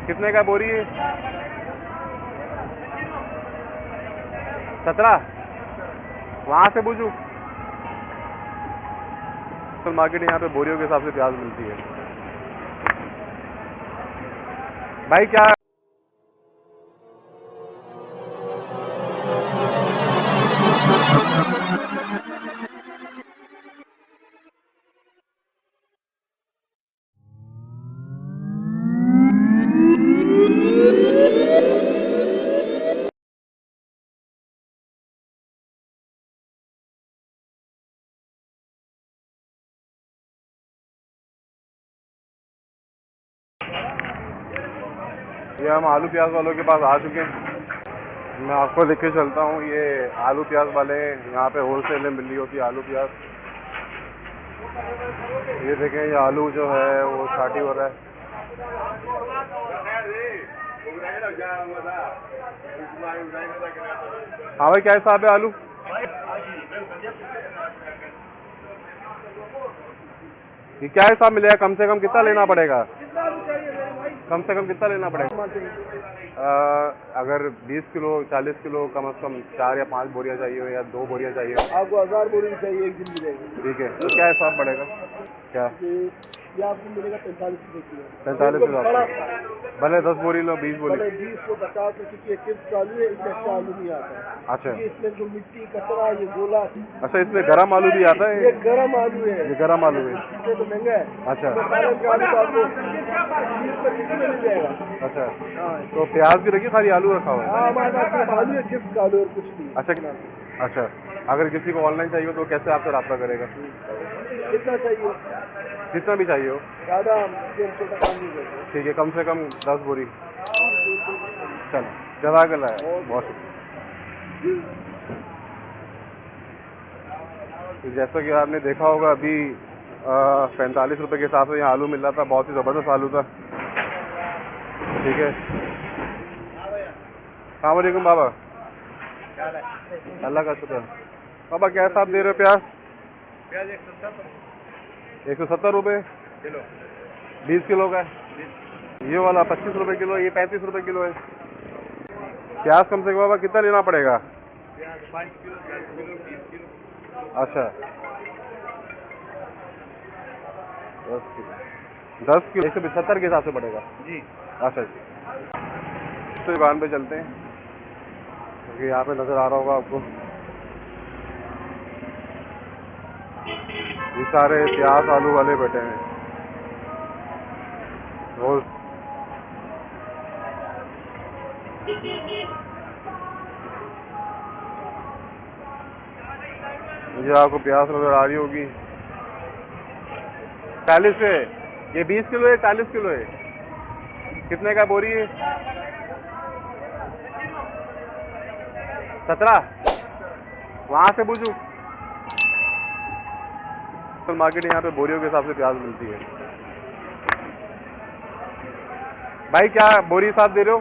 कितने का बोरी है? 17। वहाँ से पूछूं? मार्केट यहाँ पे बोरियों के हिसाब से प्याज मिलती है। भाई क्या ये हम आलू प्याज वालों के पास आ चुके हैं। मैं आपको लेके चलता हूँ। ये आलू प्याज वाले यहाँ पे होलसेल में मिल रही होती है आलू प्याज। ये देखें, ये आलू जो है वो 60 हो रहा है। हाँ भाई, क्या हिसाब है आलू? ये क्या हिसाब मिलेगा? कम से कम कितना लेना पड़ेगा? कम से कम कितना लेना पड़ेगा? अगर 20 किलो 40 किलो कम से कम 4 या 5 बोरियां चाहिए या 2 बोरियां चाहिए। आपको 1000 बोरी चाहिए, एक दिन मिलेगी। ठीक है, तो क्या हिसाब पड़ेगा? क्या ये आपको मिलेगा 45 रुपये किलो। 45 रुपये? भले 10 बोरी लो, 20 बोरी। 20 को 50 रुपये, क्योंकि चिप्स चालू है, इसमें अच्छा आलू नहीं आता है। अच्छा, इसमें जो मिट्टी कचरा ये गोला। अच्छा, इसमें गरम आलू भी आता है? ये गरम आलू है। ये गरम आलू है, इसमें तो महंगा है। अच्छा। आलू तो आपको 20 रुपये किलो मिल जाएगा। अच्छा, हाँ, तो प्याज भी रखिए, खाली आलू रखा हुआ है? हाँ, हमारे पास सिर्फ आलू है, चिप्स का आलू और कुछ नहीं। अच्छा, अच्छा। अगर किसी को ऑनलाइन चाहिए तो कैसे आपसे रब्ता करेगा? कितना चाहिए? जितना भी चाहिए हो। ज़्यादा छोटा काम नहीं करते। ठीक है, कम से कम 10 बोरी। चल, जज़ाकल्लाह है, बहुत शुक्रिया। तो जैसा कि आपने देखा होगा, अभी 45 रुपये के हिसाब से यहाँ आलू मिल रहा था। बहुत ही ज़बरदस्त आलू था। ठीक है, अस्सलाम वालेकुम बाबा। अल्लाह का शुक्र। बाबा क्या हिसाब दे रहे हो प्याज? 170 रुपये किलो, 20 किलो का है। ये वाला 25 रुपये किलो, ये 35 रुपये किलो है। प्याज कम से कम बाबा कितना लेना पड़ेगा? 5 किलो 10 किलो 20 किलो। अच्छा, 10 किलो 175 के हिसाब से पड़ेगा जी। अच्छा जी, तो दुकान पे चलते हैं, क्योंकि यहाँ पे नज़र आ रहा होगा आपको ये सारे प्याज आलू वाले बैठे हैं। रोज मुझे आपको प्याज नजर आ रही होगी। 40 है ये, 20 किलो है, 40 किलो है। कितने का बोरी है? 17। वहाँ से पूछूं? मार्केट यहाँ पे बोरियों के हिसाब से प्याज मिलती है। भाई क्या बोरी हिसाब दे रहे हो?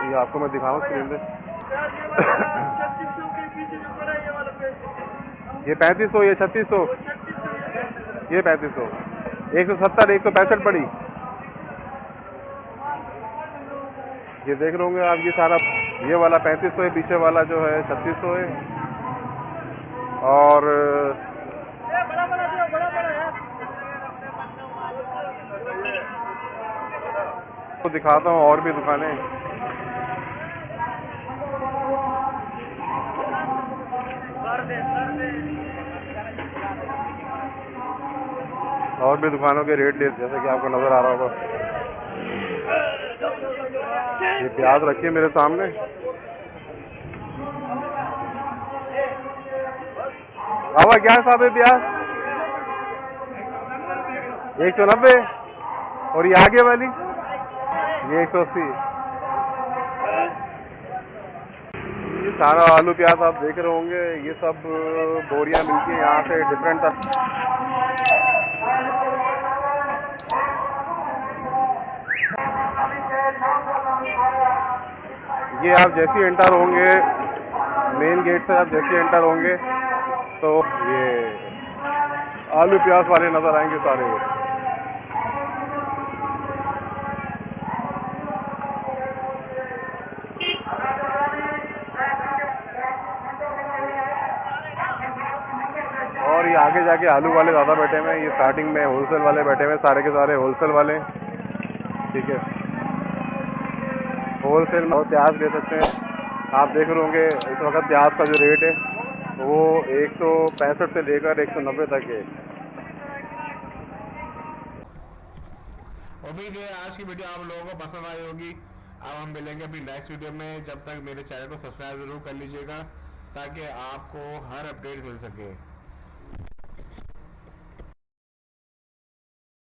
ये आपको मैं दिखाऊं स्क्रीन पे। ये 3500, ये 3600, ये 3500, 170, 165 पड़ी। ये देख रहे होंगे आप, ये सारा ये वाला 3500 है, पीछे वाला जो है 3600 है। और तो दिखाता हूँ और भी दुकानें। और भी दुकानों के रेट जैसे कि आपको नजर आ रहा होगा। ये प्याज रखिए मेरे सामने। बाबा क्या हिसाब है प्याज? 190। और ये आगे वाली ये 180। ये सारा आलू प्याज आप देख रहे होंगे, ये सब बोरियां मिलती हैं यहाँ से डिफरेंट। ये आप जैसे एंटर होंगे, मेन गेट से आप जैसे एंटर होंगे तो ये आलू प्याज वाले नजर आएंगे सारे। और ये आगे जाके आलू वाले ज़्यादा बैठे हुए हैं, ये स्टार्टिंग में होलसेल वाले बैठे हुए हैं, सारे के सारे होलसेल वाले। ठीक है, होलसेल में प्याज ले सकते हैं। आप देख रहे होंगे इस वक्त प्याज का जो रेट है वो 165 से लेकर 190 तक है। उम्मीद है आज की वीडियो आप लोगों को पसंद आई होगी। अब हम मिलेंगे अपनी नेक्स्ट वीडियो में। जब तक मेरे चैनल को सब्सक्राइब जरूर कर लीजिएगा ताकि आपको हर अपडेट मिल सके।